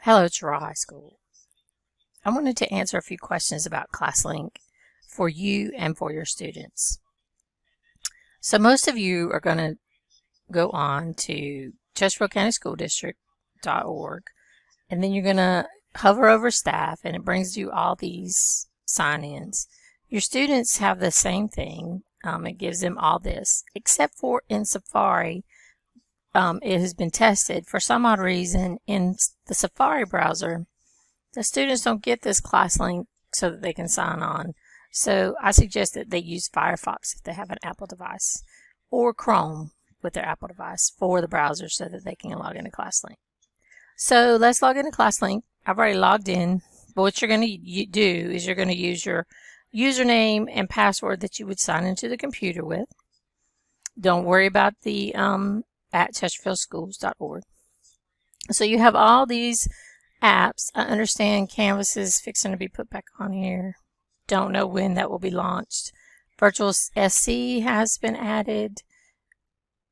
Hello, Terrell High School. I wanted to answer a few questions about classlink for you and for your students. So most of you are going to go on to ChesterfieldCountySchoolDistrict.org, and then you're going to hover over staff, and it brings you all these sign-ins. Your students have the same thing. It gives them all this, except for in Safari. It has been tested for some odd reason in the Safari browser. The students don't get this class link so that they can sign on. So I suggest that they use Firefox if they have an Apple device, or Chrome with their Apple device for the browser so that they can log into ClassLink. So let's log into ClassLink. I've already logged in. But what you're going to do is you're going to use your username and password that you would sign into the computer with. Don't worry about the at ChesterfieldSchools.org. So you have all these apps. I understand Canvas is fixing to be put back on here. Don't know when that will be launched. Virtual SC has been added.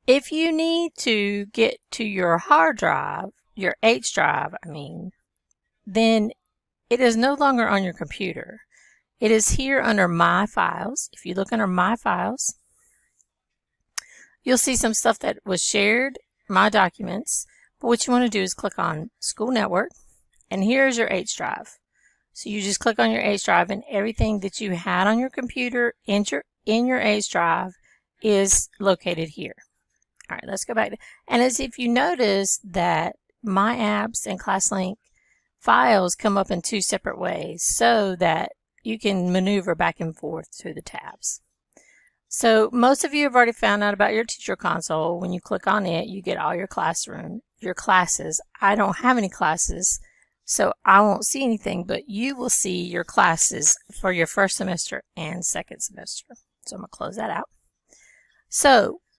If you need to get to your hard drive, your H drive, then it is no longer on your computer. It is here under My Files. If you look under My Files, you'll see some stuff that was shared, My Documents. But what you want to do is click on School Network, and here's your H drive. So you just click on your H drive, and everything that you had on your computer in your H drive is located here. All right, let's go back. And as if you notice that My Apps and ClassLink files come up in two separate ways so that you can maneuver back and forth through the tabs. So most of you have already found out about your teacher console. When you click on it, you get all your classes. I don't have any classes, so I won't see anything, but you will see your classes for your first semester and second semester. So I'm going to close that out. So